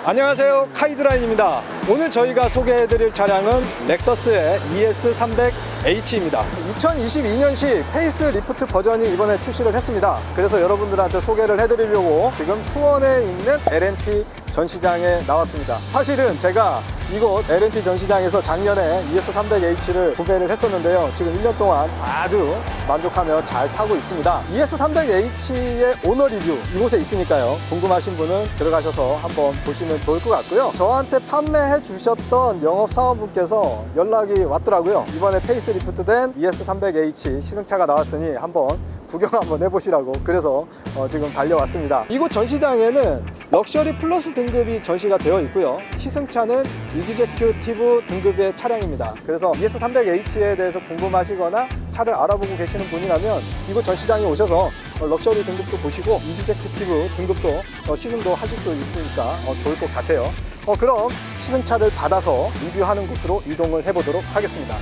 안녕하세요, 카이드라인입니다. 오늘 저희가 소개해드릴 차량은 렉서스의 ES300H입니다 2022년식 페이스리프트 버전이 이번에 출시를 했습니다. 그래서 여러분들한테 소개를 해드리려고 지금 수원에 있는 L&T 전시장에 나왔습니다. 사실은 제가 이곳 L&T 전시장에서 작년에 ES300H를 구매를 했었는데요, 지금 1년 동안 아주 만족하며 잘 타고 있습니다. ES300H의 오너 리뷰 이곳에 있으니까요, 궁금하신 분은 들어가셔서 한번 보시면 좋을 것 같고요. 저한테 판매해 주셨던 영업사원분께서 연락이 왔더라고요. 이번에 페이스리프트된 ES300H 시승차가 나왔으니 한번 구경 한번 해보시라고. 그래서 지금 달려왔습니다. 이곳 전시장에는 럭셔리 플러스 등급이 전시가 되어 있고요, 시승차는 이규제큐티브 등급의 차량입니다. 그래서 ES300H에 대해서 궁금하시거나 차를 알아보고 계시는 분이라면 이곳 전시장에 오셔서 럭셔리 등급도 보시고 이규제큐티브 등급도 시승도 하실 수 있으니까 좋을 것 같아요. 그럼 시승차를 받아서 리뷰하는 곳으로 이동을 해보도록 하겠습니다.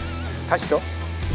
가시죠.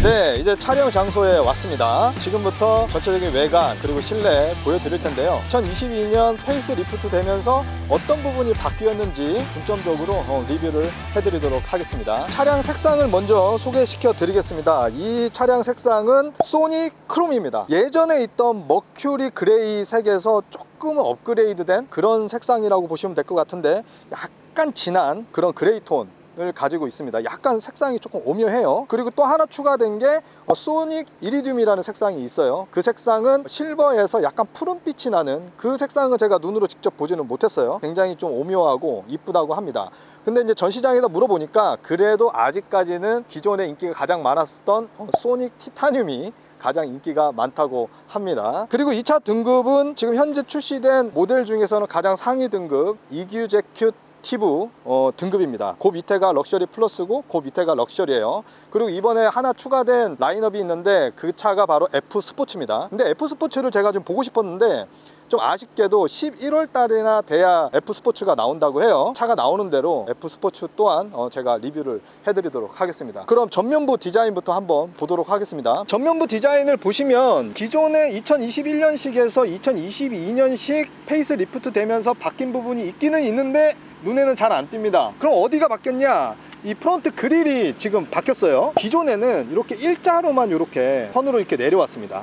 네, 이제 촬영 장소에 왔습니다. 지금부터 전체적인 외관 그리고 실내 보여드릴 텐데요, 2022년 페이스리프트 되면서 어떤 부분이 바뀌었는지 중점적으로 리뷰를 해드리도록 하겠습니다. 차량 색상을 먼저 소개시켜 드리겠습니다. 이 차량 색상은 소닉 크롬입니다. 예전에 있던 머큐리 그레이 색에서 조금 업그레이드된 그런 색상이라고 보시면 될 것 같은데, 약간 진한 그런 그레이 톤 을 가지고 있습니다. 약간 색상이 조금 오묘해요. 그리고 또 하나 추가된 게 소닉 이리듐이라는 색상이 있어요. 그 색상은 실버에서 약간 푸른빛이 나는 그 색상은 제가 눈으로 직접 보지는 못했어요. 굉장히 좀 오묘하고 이쁘다고 합니다. 근데 이제 전시장에서 물어보니까 그래도 아직까지는 기존에 인기가 가장 많았던 소닉 티타늄이 가장 인기가 많다고 합니다. 그리고 이 차 등급은 지금 현재 출시된 모델 중에서는 가장 상위 등급 EQJQ 티브 등급입니다. 그 밑에가 럭셔리 플러스고 그 밑에가 럭셔리예요. 그리고 이번에 하나 추가된 라인업이 있는데 그 차가 바로 F 스포츠입니다. 근데 F 스포츠를 제가 좀 보고 싶었는데 좀 아쉽게도 11월 달이나 돼야 F 스포츠가 나온다고 해요. 차가 나오는 대로 F 스포츠 또한 제가 리뷰를 해드리도록 하겠습니다. 그럼 전면부 디자인부터 한번 보도록 하겠습니다. 전면부 디자인을 보시면 기존의 2021년식에서 2022년식 페이스리프트 되면서 바뀐 부분이 있기는 있는데 눈에는 잘 안 띕니다. 그럼 어디가 바뀌었냐? 이 프론트 그릴이 지금 바뀌었어요. 기존에는 이렇게 일자로만 이렇게 선으로 이렇게 내려왔습니다.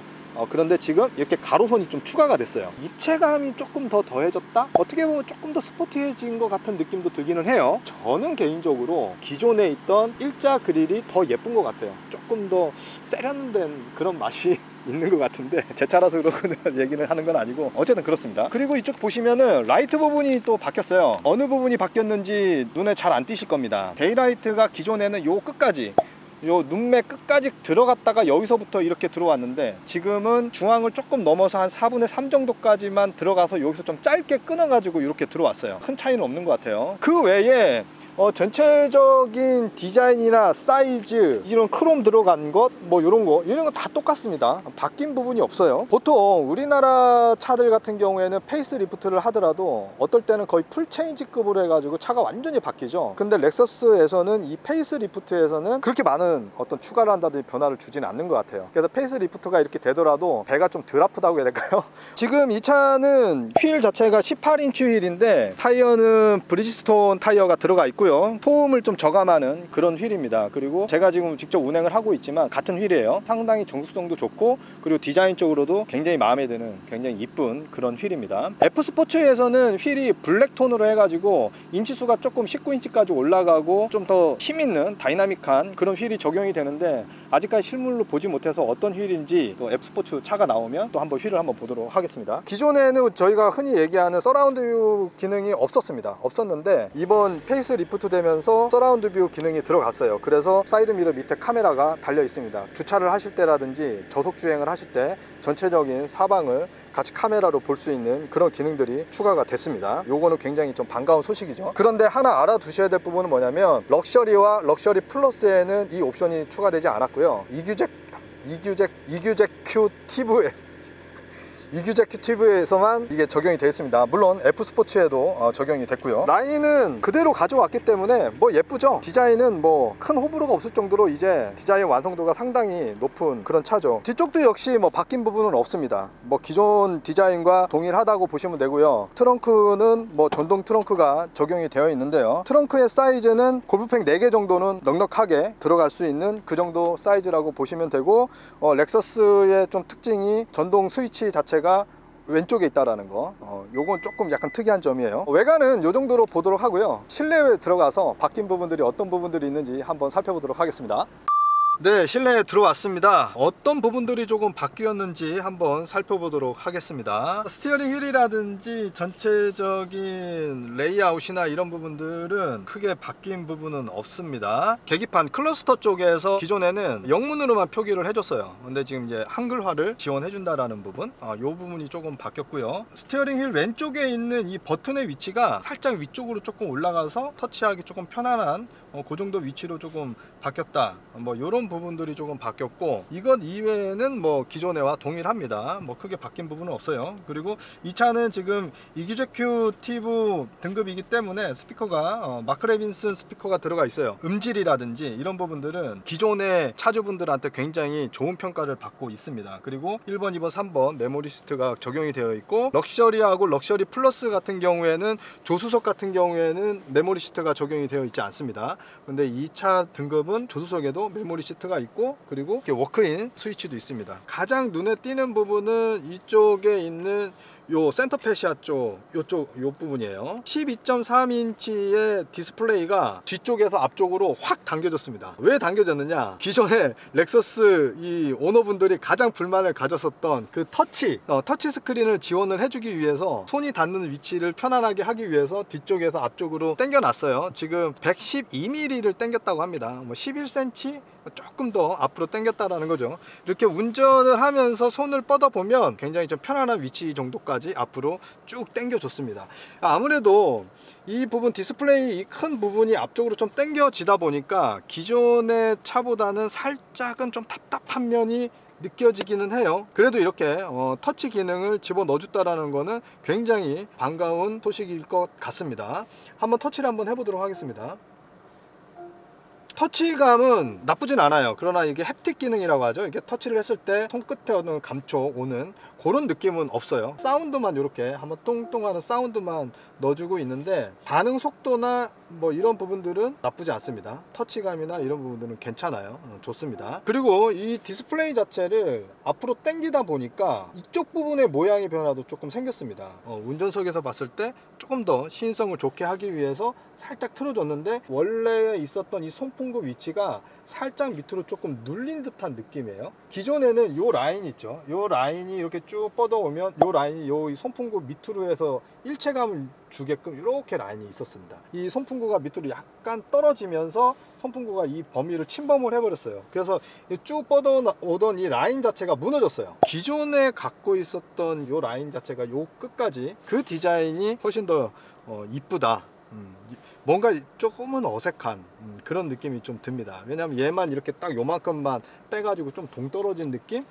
그런데 지금 이렇게 가로선이 좀 추가가 됐어요. 입체감이 조금 더 더해졌다? 어떻게 보면 조금 더 스포티해진 것 같은 느낌도 들기는 해요. 저는 개인적으로 기존에 있던 일자 그릴이 더 예쁜 것 같아요. 조금 더 세련된 그런 맛이 있는 것 같은데 제 차라서 그런 얘기를 하는 건 아니고 어쨌든 그렇습니다. 그리고 이쪽 보시면은 라이트 부분이 또 바뀌었어요. 어느 부분이 바뀌었는지 눈에 잘 안 띄실 겁니다. 데이라이트가 기존에는 요 끝까지, 요 눈매 끝까지 들어갔다가 여기서부터 이렇게 들어왔는데 지금은 중앙을 조금 넘어서 한 4분의 3 정도까지만 들어가서 여기서 좀 짧게 끊어가지고 이렇게 들어왔어요. 큰 차이는 없는 것 같아요. 그 외에 전체적인 디자인이나 사이즈, 이런 크롬 들어간 것, 뭐 이런 거 다 똑같습니다. 바뀐 부분이 없어요. 보통 우리나라 차들 같은 경우에는 페이스리프트를 하더라도 어떨 때는 거의 풀체인지급으로 해가지고 차가 완전히 바뀌죠. 근데 렉서스에서는 이 페이스리프트에서는 그렇게 많은 어떤 추가를 한다든지 변화를 주지는 않는 것 같아요. 그래서 페이스리프트가 이렇게 되더라도 배가 좀 덜 아프다고 해야 될까요? 지금 이 차는 휠 자체가 18인치 휠인데 타이어는 브리지스톤 타이어가 들어가 있고 소음을 좀 저감하는 그런 휠입니다. 그리고 제가 지금 직접 운행을 하고 있지만 같은 휠이에요. 상당히 정숙성도 좋고 그리고 디자인적으로도 굉장히 마음에 드는 굉장히 이쁜 그런 휠입니다. F 스포츠에서는 휠이 블랙톤으로 해가지고 인치수가 조금 19인치까지 올라가고 좀 더 힘있는 다이나믹한 그런 휠이 적용이 되는데 아직까지 실물로 보지 못해서 어떤 휠인지 또 F 스포츠 차가 나오면 또 한번 휠을 한번 보도록 하겠습니다. 기존에는 저희가 흔히 얘기하는 서라운드 뷰 기능이 없었는데 이번 페이스리프트 되면서 서라운드 뷰 기능이 들어갔어요. 그래서 사이드 미러 밑에 카메라가 달려 있습니다. 주차를 하실 때라든지 저속 주행을 하실 때 전체적인 사방을 같이 카메라로 볼 수 있는 그런 기능들이 추가가 됐습니다. 요거는 굉장히 좀 반가운 소식이죠. 그런데 하나 알아두셔야 될 부분은 뭐냐면 럭셔리와 럭셔리 플러스에는 이 옵션이 추가되지 않았고요. EQJQ 티브에 이규제큐티브에서만 이게 적용이 되어 있습니다. 물론 F스포츠에도 적용이 됐고요. 라인은 그대로 가져왔기 때문에 뭐 예쁘죠? 디자인은 뭐 큰 호불호가 없을 정도로 이제 디자인 완성도가 상당히 높은 그런 차죠. 뒤쪽도 역시 뭐 바뀐 부분은 없습니다. 뭐 기존 디자인과 동일하다고 보시면 되고요. 트렁크는 뭐 전동 트렁크가 적용이 되어 있는데요. 트렁크의 사이즈는 골프팩 4개 정도는 넉넉하게 들어갈 수 있는 그 정도 사이즈라고 보시면 되고, 렉서스의 좀 특징이 전동 스위치 자체가 왼쪽에 있다라는 거, 요건 조금 약간 특이한 점이에요. 외관은 요 정도로 보도록 하고요. 실내에 들어가서 바뀐 부분들이 어떤 부분들이 있는지 한번 살펴보도록 하겠습니다. 네, 실내에 들어왔습니다. 어떤 부분들이 조금 바뀌었는지 한번 살펴보도록 하겠습니다. 스티어링 휠이라든지 전체적인 레이아웃이나 이런 부분들은 크게 바뀐 부분은 없습니다. 계기판 클러스터 쪽에서 기존에는 영문으로만 표기를 해줬어요. 근데 지금 이제 한글화를 지원해준다라는 부분, 이 부분이 조금 바뀌었고요. 스티어링 휠 왼쪽에 있는 이 버튼의 위치가 살짝 위쪽으로 조금 올라가서 터치하기 조금 편안한 그 정도 위치로 조금 바뀌었다, 뭐 이런 부분들이 조금 바뀌었고, 이것 이외에는 뭐 기존에와 동일합니다. 뭐 크게 바뀐 부분은 없어요. 그리고 이 차는 지금 이규제큐티브 등급이기 때문에 스피커가 마크 레빈슨 스피커가 들어가 있어요. 음질이라든지 이런 부분들은 기존의 차주분들한테 굉장히 좋은 평가를 받고 있습니다. 그리고 1번, 2번, 3번 메모리 시트가 적용이 되어 있고, 럭셔리하고 럭셔리 플러스 같은 경우에는, 조수석 같은 경우에는 메모리 시트가 적용이 되어 있지 않습니다. 근데 이 차 등급은 조수석에도 메모리 시트가 있고, 그리고 워크인 스위치도 있습니다. 가장 눈에 띄는 부분은 이쪽에 있는 요 센터 패시아 쪽, 요 부분이에요. 12.3인치의 디스플레이가 뒤쪽에서 앞쪽으로 확 당겨졌습니다. 왜 당겨졌느냐? 기존에 렉서스 이 오너분들이 가장 불만을 가졌었던 그 터치 스크린을 지원을 해주기 위해서, 손이 닿는 위치를 편안하게 하기 위해서 뒤쪽에서 앞쪽으로 당겨 놨어요. 지금 112mm를 당겼다고 합니다. 뭐 11cm 조금 더 앞으로 당겼다라는 거죠. 이렇게 운전을 하면서 손을 뻗어 보면 굉장히 좀 편안한 위치 정도까지 앞으로 쭉 당겨 줬습니다. 아무래도 이 부분 디스플레이 이 큰 부분이 앞쪽으로 좀 당겨지다 보니까 기존의 차보다는 살짝은 좀 답답한 면이 느껴지기는 해요. 그래도 이렇게 터치 기능을 집어넣어 줬다라는 거는 굉장히 반가운 소식일 것 같습니다. 한번 터치를 한번 해보도록 하겠습니다. 터치감은 나쁘진 않아요. 그러나 이게 햅틱 기능이라고 하죠. 이게 터치를 했을 때 손끝에 어느 감촉 오는 그런 느낌은 없어요. 사운드만 이렇게 한번 똥똥하는 사운드만 넣어주고 있는데, 반응 속도나 뭐 이런 부분들은 나쁘지 않습니다. 터치감이나 이런 부분들은 괜찮아요. 좋습니다. 그리고 이 디스플레이 자체를 앞으로 당기다 보니까 이쪽 부분의 모양의 변화도 조금 생겼습니다. 운전석에서 봤을 때 조금 더 시인성을 좋게 하기 위해서 살짝 틀어줬는데, 원래 있었던 이 송풍구 위치가 살짝 밑으로 조금 눌린 듯한 느낌이에요. 기존에는 요 라인 있죠. 요 라인이 이렇게 쭉 뻗어오면 요 라인이 요 손풍구 밑으로 해서 일체감을 주게끔 이렇게 라인이 있었습니다. 이 손풍구가 밑으로 약간 떨어지면서 손풍구가 이 범위를 침범을 해버렸어요. 그래서 쭉 뻗어오던 이 라인 자체가 무너졌어요. 기존에 갖고 있었던 요 라인 자체가 요 끝까지, 그 디자인이 훨씬 더 이쁘다, 뭔가 조금은 어색한 그런 느낌이 좀 듭니다. 왜냐면 얘만 이렇게 딱 요만큼만 빼가지고 좀 동떨어진 느낌?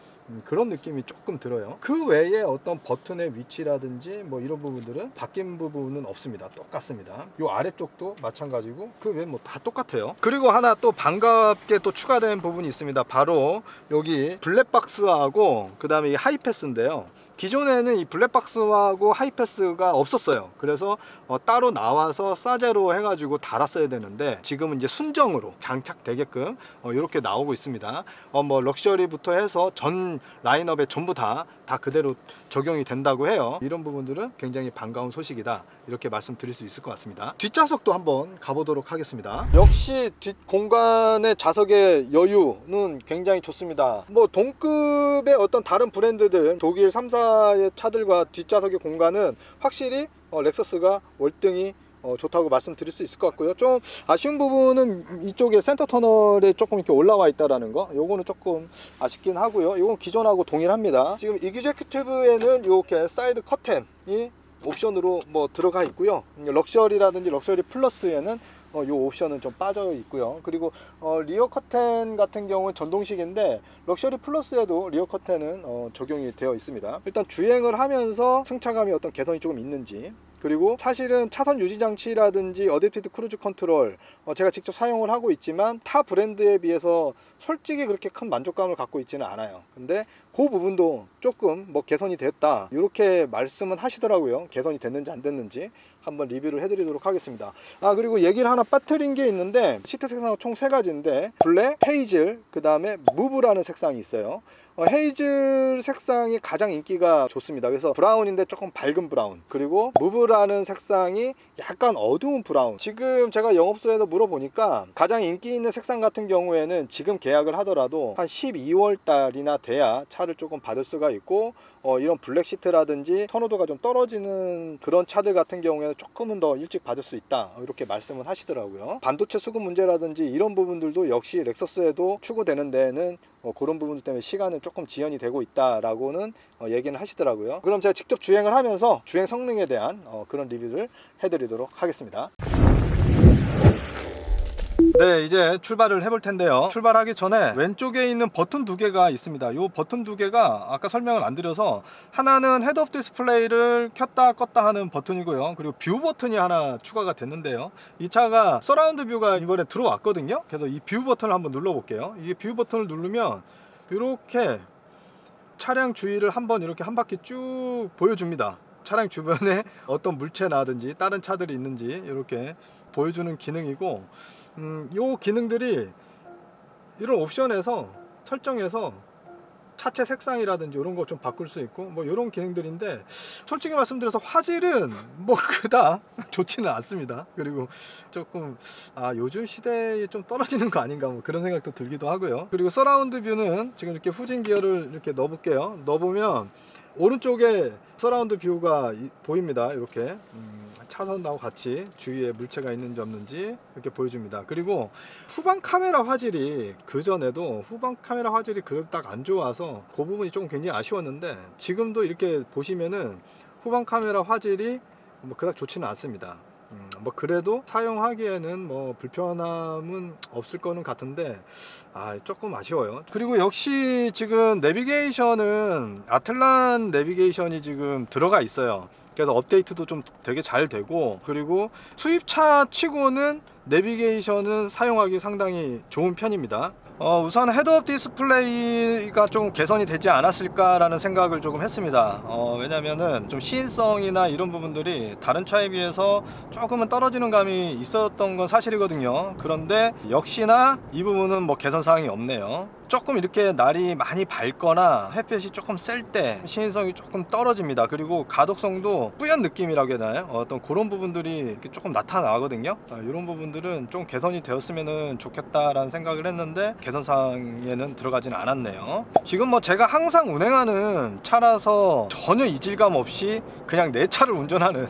그런 느낌이 조금 들어요. 그 외에 어떤 버튼의 위치라든지 뭐 이런 부분들은 바뀐 부분은 없습니다. 똑같습니다. 요 아래쪽도 마찬가지고 그 외에 뭐 다 똑같아요. 그리고 하나 또 반갑게 또 추가된 부분이 있습니다. 바로 여기 블랙박스하고 그 다음에 이 하이패스인데요. 기존에는 이 블랙박스하고 하이패스가 없었어요. 그래서 따로 나와서 싸제로 해가지고 달았어야 되는데, 지금은 이제 순정으로 장착되게끔 이렇게 나오고 있습니다. 뭐 럭셔리부터 해서 전 라인업에 전부 다 그대로 적용이 된다고 해요. 이런 부분들은 굉장히 반가운 소식이다, 이렇게 말씀드릴 수 있을 것 같습니다. 뒷좌석도 한번 가보도록 하겠습니다. 역시 뒷 공간의 좌석의 여유는 굉장히 좋습니다. 뭐 동급의 어떤 다른 브랜드들, 독일 3사의 차들과 뒷좌석의 공간은 확실히 렉서스가 월등히 좋다고 말씀드릴 수 있을 것 같고요. 좀 아쉬운 부분은 이쪽에 센터 터널에 조금 이렇게 올라와 있다라는 거, 요거는 조금 아쉽긴 하고요. 요건 기존하고 동일합니다. 지금 이규제큐티브에는 이렇게 사이드 커튼이 옵션으로 뭐 들어가 있고요. 럭셔리라든지 럭셔리 플러스에는 이 옵션은 좀 빠져 있고요. 그리고 리어 커튼 같은 경우는 전동식인데 럭셔리 플러스에도 리어 커튼은 적용이 되어 있습니다. 일단 주행을 하면서 승차감이 어떤 개선이 조금 있는지, 그리고 사실은 차선 유지 장치라든지 어댑티브 크루즈 컨트롤 제가 직접 사용을 하고 있지만 타 브랜드에 비해서 솔직히 그렇게 큰 만족감을 갖고 있지는 않아요. 근데 그 부분도 조금 뭐 개선이 됐다 이렇게 말씀은 하시더라고요. 개선이 됐는지 안 됐는지 한번 리뷰를 해드리도록 하겠습니다. 그리고 얘기를 하나 빠뜨린 게 있는데, 시트 색상은 총 3가지인데 블랙, 헤이즐, 그 다음에 무브라는 색상이 있어요. 헤이즐 색상이 가장 인기가 좋습니다. 그래서 브라운인데 조금 밝은 브라운, 그리고 무브라는 색상이 약간 어두운 브라운. 지금 제가 영업소에서 물어보니까 가장 인기 있는 색상 같은 경우에는 지금 계약을 하더라도 한 12월 달이나 돼야 차를 조금 받을 수가 있고, 이런 블랙 시트라든지 선호도가 좀 떨어지는 그런 차들 같은 경우에는 조금은 더 일찍 받을 수 있다 이렇게 말씀을 하시더라고요. 반도체 수급 문제라든지 이런 부분들도 역시 렉서스에도 추구되는 데에는 그런 부분들 때문에 시간은 조금 지연이 되고 있다라고는 얘기는 하시더라고요. 그럼 제가 직접 주행을 하면서 주행 성능에 대한 그런 리뷰를 해드리도록 하겠습니다. 네, 이제 출발을 해볼 텐데요. 출발하기 전에 왼쪽에 있는 버튼 2개가 있습니다. 이 버튼 2개가 아까 설명을 안 드려서, 하나는 헤드업 디스플레이를 켰다 껐다 하는 버튼이고요. 그리고 뷰 버튼이 하나 추가가 됐는데요. 이 차가 서라운드 뷰가 이번에 들어왔거든요. 그래서 이 뷰 버튼을 한번 눌러 볼게요. 이게 뷰 버튼을 누르면 이렇게 차량 주위를 한번 이렇게 한 바퀴 쭉 보여줍니다. 차량 주변에 어떤 물체라든지 다른 차들이 있는지 이렇게 보여주는 기능이고, 이 기능들이 이런 옵션에서 설정해서 차체 색상이라든지 이런 거 좀 바꿀 수 있고 뭐 이런 기능들인데, 솔직히 말씀드려서 화질은 뭐 그닥 좋지는 않습니다. 그리고 조금 요즘 시대에 좀 떨어지는 거 아닌가 뭐 그런 생각도 들기도 하고요. 그리고 서라운드 뷰는 지금 이렇게 후진 기어를 이렇게 넣어 볼게요. 넣어보면 오른쪽에 서라운드 뷰가 보입니다. 이렇게 차선하고 같이 주위에 물체가 있는지 없는지 이렇게 보여줍니다. 그리고 후방 카메라 화질이, 그전에도 후방 카메라 화질이 그래도 딱 안 좋아서 그 부분이 좀 굉장히 아쉬웠는데, 지금도 이렇게 보시면은 후방 카메라 화질이 뭐 그닥 좋지는 않습니다. 뭐 그래도 사용하기에는 뭐 불편함은 없을 거는 같은데 조금 아쉬워요. 그리고 역시 지금 내비게이션은 아틀란 내비게이션이 지금 들어가 있어요. 그래서 업데이트도 좀 되게 잘 되고, 그리고 수입차 치고는 내비게이션은 사용하기 상당히 좋은 편입니다. 우선 헤드업 디스플레이가 좀 개선이 되지 않았을까라는 생각을 조금 했습니다. 왜냐면은 좀 시인성이나 이런 부분들이 다른 차에 비해서 조금은 떨어지는 감이 있었던 건 사실이거든요. 그런데 역시나 이 부분은 뭐 개선 사항이 없네요. 조금 이렇게 날이 많이 밝거나 햇볕이 조금 셀 때 시인성이 조금 떨어집니다. 그리고 가독성도 뿌연 느낌이라고 해야 되나요? 어떤 그런 부분들이 조금 나타나거든요. 이런 부분들은 좀 개선이 되었으면 좋겠다라는 생각을 했는데 개선사항에는 들어가지는 않았네요. 지금 뭐 제가 항상 운행하는 차라서 전혀 이질감 없이 그냥 내 차를 운전하는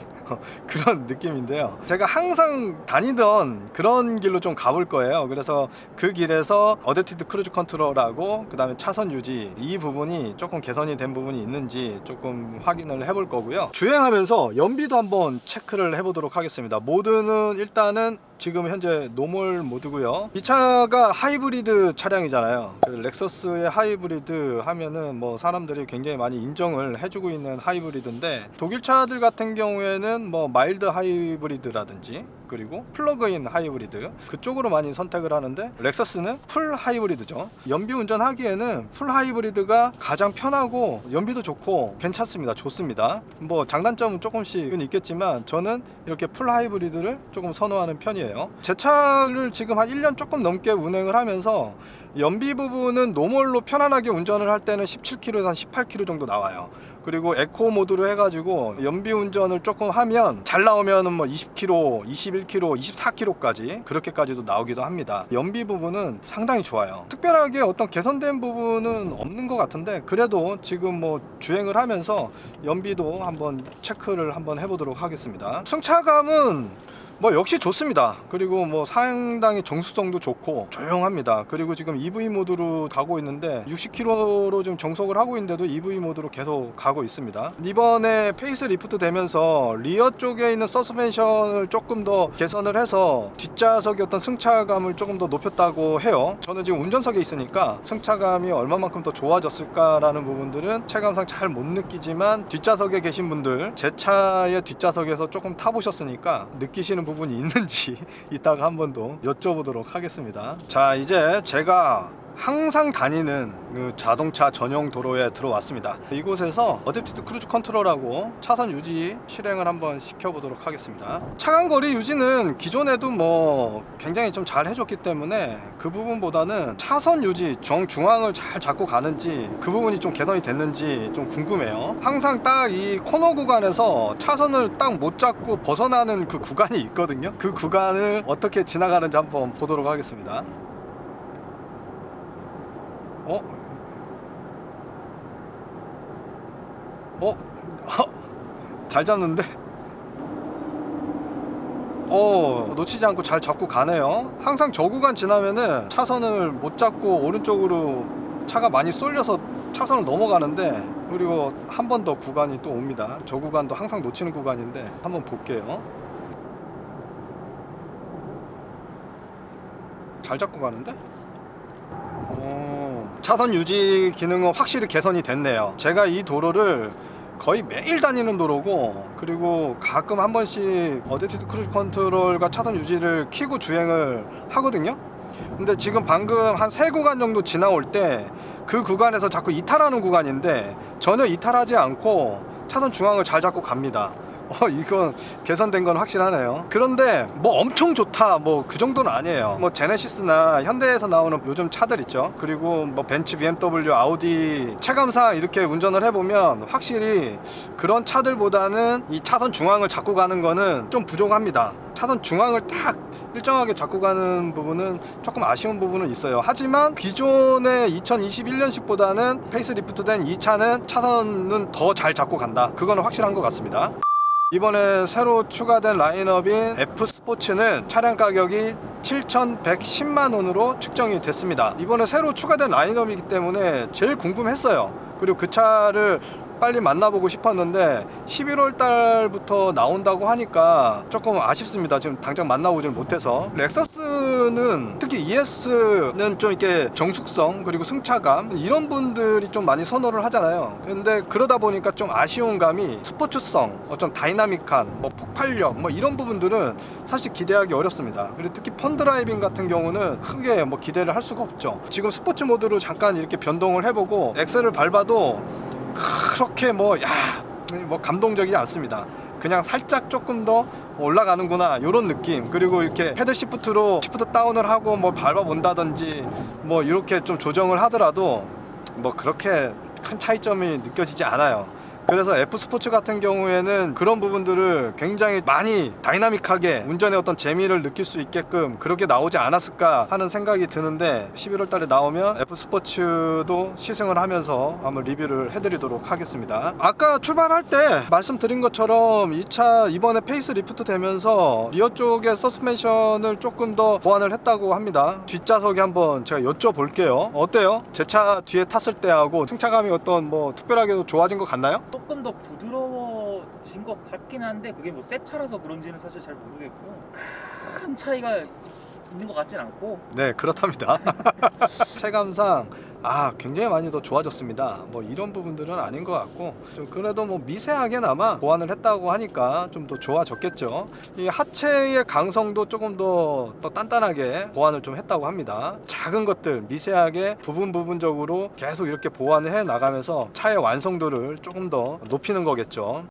그런 느낌인데요. 제가 항상 다니던 그런 길로 좀 가볼 거예요. 그래서 그 길에서 어댑티브 크루즈 컨트롤하고 그 다음에 차선 유지, 이 부분이 조금 개선이 된 부분이 있는지 조금 확인을 해볼 거고요. 주행하면서 연비도 한번 체크를 해보도록 하겠습니다. 모드는 일단은 지금 현재 노멀 모드고요. 이 차가 하이브리드 차량이잖아요. 렉서스의 하이브리드 하면은 뭐 사람들이 굉장히 많이 인정을 해주고 있는 하이브리드인데, 독일 차들 같은 경우에는 뭐 마일드 하이브리드라든지 그리고 플러그인 하이브리드 그쪽으로 많이 선택을 하는데, 렉서스는 풀 하이브리드죠. 연비 운전하기에는 풀 하이브리드가 가장 편하고 연비도 좋고 괜찮습니다. 좋습니다. 뭐 장단점은 조금씩은 있겠지만 저는 이렇게 풀 하이브리드를 조금 선호하는 편이에요. 제 차를 지금 한 1년 조금 넘게 운행을 하면서 연비 부분은 노멀로 편안하게 운전을 할 때는 17km에서 한 18km 정도 나와요. 그리고 에코 모드로 해가지고 연비 운전을 조금 하면 잘 나오면은 뭐 20km, 21km, 24km까지 그렇게까지도 나오기도 합니다. 연비 부분은 상당히 좋아요. 특별하게 어떤 개선된 부분은 없는 것 같은데, 그래도 지금 뭐 주행을 하면서 연비도 한번 체크를 한번 해보도록 하겠습니다. 승차감은 뭐 역시 좋습니다. 그리고 뭐 상당히 정수성도 좋고 조용합니다. 그리고 지금 EV 모드로 가고 있는데 60km로 지금 정속을 하고 있는데도 EV 모드로 계속 가고 있습니다. 이번에 페이스 리프트 되면서 리어 쪽에 있는 서스펜션을 조금 더 개선을 해서 뒷좌석의 어떤 승차감을 조금 더 높였다고 해요. 저는 지금 운전석에 있으니까 승차감이 얼마만큼 더 좋아졌을까라는 부분들은 체감상 잘 못 느끼지만 뒷좌석에 계신 분들, 제 차의 뒷좌석에서 조금 타보셨으니까 느끼시는 부분이 있는지 이따가 한 번 더 여쭤보도록 하겠습니다. 자, 이제 제가 항상 다니는 그 자동차 전용 도로에 들어왔습니다. 이곳에서 어댑티브 크루즈 컨트롤하고 차선 유지 실행을 한번 시켜보도록 하겠습니다. 차간거리 유지는 기존에도 뭐 굉장히 좀 잘 해줬기 때문에 그 부분보다는 차선 유지 정중앙을 잘 잡고 가는지 그 부분이 좀 개선이 됐는지 좀 궁금해요. 항상 딱 이 코너 구간에서 차선을 딱 못 잡고 벗어나는 그 구간이 있거든요. 그 구간을 어떻게 지나가는지 한번 보도록 하겠습니다. 잘 잡는데? 놓치지 않고 잘 잡고 가네요. 항상 저 구간 지나면은 차선을 못 잡고 오른쪽으로 차가 많이 쏠려서 차선을 넘어가는데, 그리고 한 번 더 구간이 또 옵니다. 저 구간도 항상 놓치는 구간인데 한번 볼게요. 잘 잡고 가는데? 차선 유지 기능은 확실히 개선이 됐네요. 제가 이 도로를 거의 매일 다니는 도로고, 그리고 가끔 한 번씩 어댑티브 크루즈 컨트롤과 차선 유지를 켜고 주행을 하거든요. 근데 지금 방금 한 3구간 정도 지나올 때 그 구간에서 자꾸 이탈하는 구간인데 전혀 이탈하지 않고 차선 중앙을 잘 잡고 갑니다. 이건 개선된 건 확실하네요. 그런데 뭐 엄청 좋다 뭐 그 정도는 아니에요. 뭐 제네시스나 현대에서 나오는 요즘 차들 있죠. 그리고 뭐 벤츠, BMW, 아우디 체감상 이렇게 운전을 해보면 확실히 그런 차들보다는 이 차선 중앙을 잡고 가는 거는 좀 부족합니다. 차선 중앙을 딱 일정하게 잡고 가는 부분은 조금 아쉬운 부분은 있어요. 하지만 기존의 2021년식보다는 페이스리프트 된 이 차는 차선은 더 잘 잡고 간다, 그거는 확실한 것 같습니다. 이번에 새로 추가된 라인업인 F 스포츠는 차량 가격이 7,110만원으로 측정이 됐습니다. 이번에 새로 추가된 라인업이기 때문에 제일 궁금했어요. 그리고 그 차를 빨리 만나보고 싶었는데 11월 달부터 나온다고 하니까 조금 아쉽습니다. 지금 당장 만나보질 못해서. 렉서스는 특히 ES는 좀 이렇게 정숙성 그리고 승차감 이런 분들이 좀 많이 선호를 하잖아요. 근데 그러다 보니까 좀 아쉬운 감이 스포츠성, 좀 다이나믹한 뭐 폭발력 뭐 이런 부분들은 사실 기대하기 어렵습니다. 그리고 특히 펀드라이빙 같은 경우는 크게 뭐 기대를 할 수가 없죠. 지금 스포츠 모드로 잠깐 이렇게 변동을 해보고 엑셀을 밟아도 그렇게 뭐 감동적이지 않습니다. 그냥 살짝 조금 더 올라가는구나 이런 느낌. 그리고 이렇게 패들 시프트로 시프트 다운을 하고 뭐 밟아 본다든지 뭐 이렇게 좀 조정을 하더라도 뭐 그렇게 큰 차이점이 느껴지지 않아요. 그래서 F 스포츠 같은 경우에는 그런 부분들을 굉장히 많이 다이나믹하게 운전의 어떤 재미를 느낄 수 있게끔 그렇게 나오지 않았을까 하는 생각이 드는데, 11월 달에 나오면 F 스포츠도 시승을 하면서 한번 리뷰를 해드리도록 하겠습니다. 아까 출발할 때 말씀드린 것처럼 이 차 이번에 페이스 리프트 되면서 리어 쪽에 서스펜션을 조금 더 보완을 했다고 합니다. 뒷좌석에 한번 제가 여쭤볼게요. 어때요? 제 차 뒤에 탔을 때하고 승차감이 어떤 뭐 특별하게 좋아진 것 같나요? 조금 더 부드러워진 것 같긴 한데 그게 뭐 새 차라서 그런지는 사실 잘 모르겠고 큰 차이가 있는 것 같진 않고. 네, 그렇답니다. 체감상 굉장히 많이 더 좋아졌습니다. 뭐 이런 부분들은 아닌 것 같고, 좀 그래도 뭐 미세하게나마 보완을 했다고 하니까 좀 더 좋아졌겠죠. 이 하체의 강성도 조금 더 단단하게 보완을 좀 했다고 합니다. 작은 것들 미세하게 부분적으로 계속 이렇게 보완을 해 나가면서 차의 완성도를 조금 더 높이는 거겠죠.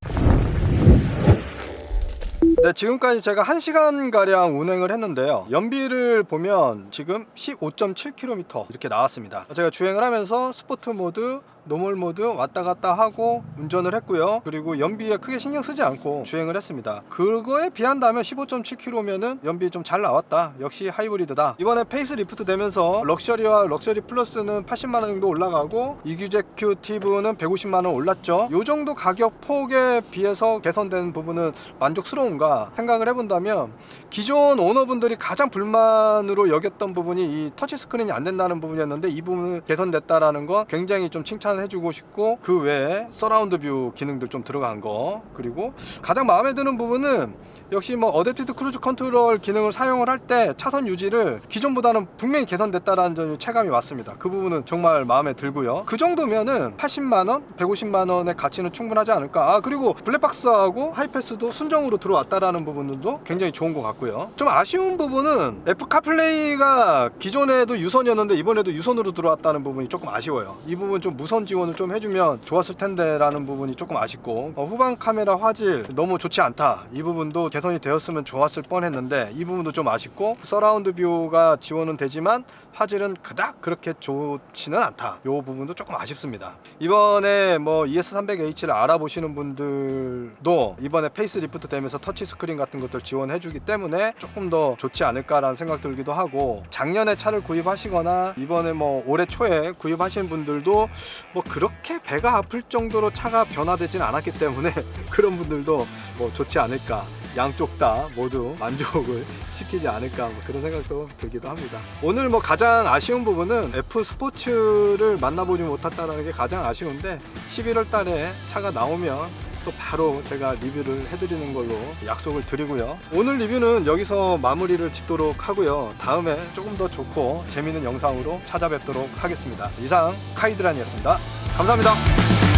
네, 지금까지 제가 1시간가량 운행을 했는데요. 연비를 보면 지금 15.7km 이렇게 나왔습니다. 제가 주행을 하면서 스포트 모드, 노멀 모드 왔다 갔다 하고 운전을 했고요. 그리고 연비에 크게 신경 쓰지 않고 주행을 했습니다. 그거에 비한다면 15.7km면은 연비 좀 잘 나왔다. 역시 하이브리드다. 이번에 페이스 리프트 되면서 럭셔리와 럭셔리 플러스는 80만원 정도 올라가고 이규제큐티브는 150만원 올랐죠. 요 정도 가격 폭에 비해서 개선된 부분은 만족스러운가 생각을 해본다면, 기존 오너분들이 가장 불만으로 여겼던 부분이 이 터치 스크린이 안 된다는 부분이었는데 이 부분은 개선됐다라는 거 굉장히 좀 칭찬을 해주고 싶고, 그 외에 서라운드 뷰 기능들 좀 들어간 거, 그리고 가장 마음에 드는 부분은 역시 뭐 어댑티브 크루즈 컨트롤 기능을 사용을 할 때 차선 유지를 기존보다는 분명히 개선됐다라는 점이 체감이 왔습니다. 그 부분은 정말 마음에 들고요. 그 정도면은 80만원, 150만원의 가치는 충분하지 않을까. 그리고 블랙박스하고 하이패스도 순정으로 들어왔다라는 부분들도 굉장히 좋은 것 같고요. 좀 아쉬운 부분은 애플 카플레이가 기존에도 유선이었는데 이번에도 유선으로 들어왔다는 부분이 조금 아쉬워요. 이 부분 좀 무선 지원을 좀 해주면 좋았을 텐데 라는 부분이 조금 아쉽고, 후방 카메라 화질 너무 좋지 않다. 이 부분도 개선이 되었으면 좋았을 뻔했는데 이 부분도 좀 아쉽고, 서라운드 뷰가 지원은 되지만 화질은 그닥 그렇게 좋지는 않다. 이 부분도 조금 아쉽습니다. 이번에 뭐 ES300H를 알아보시는 분들도 이번에 페이스 리프트 되면서 터치 스크린 같은 것들 지원해 주기 때문에 조금 더 좋지 않을까라는 생각 들기도 하고, 작년에 차를 구입하시거나 이번에 뭐 올해 초에 구입하시는 분들도 뭐 그렇게 배가 아플 정도로 차가 변화되진 않았기 때문에 그런 분들도 뭐 좋지 않을까, 양쪽 다 모두 만족을 시키지 않을까, 뭐 그런 생각도 들기도 합니다. 오늘 뭐 가장 아쉬운 부분은 F 스포츠를 만나보지 못했다는 게 가장 아쉬운데, 11월 달에 차가 나오면 또 바로 제가 리뷰를 해드리는 걸로 약속을 드리고요. 오늘 리뷰는 여기서 마무리를 짓도록 하고요. 다음에 조금 더 좋고 재미있는 영상으로 찾아뵙도록 하겠습니다. 이상 카이드란이었습니다. 감사합니다.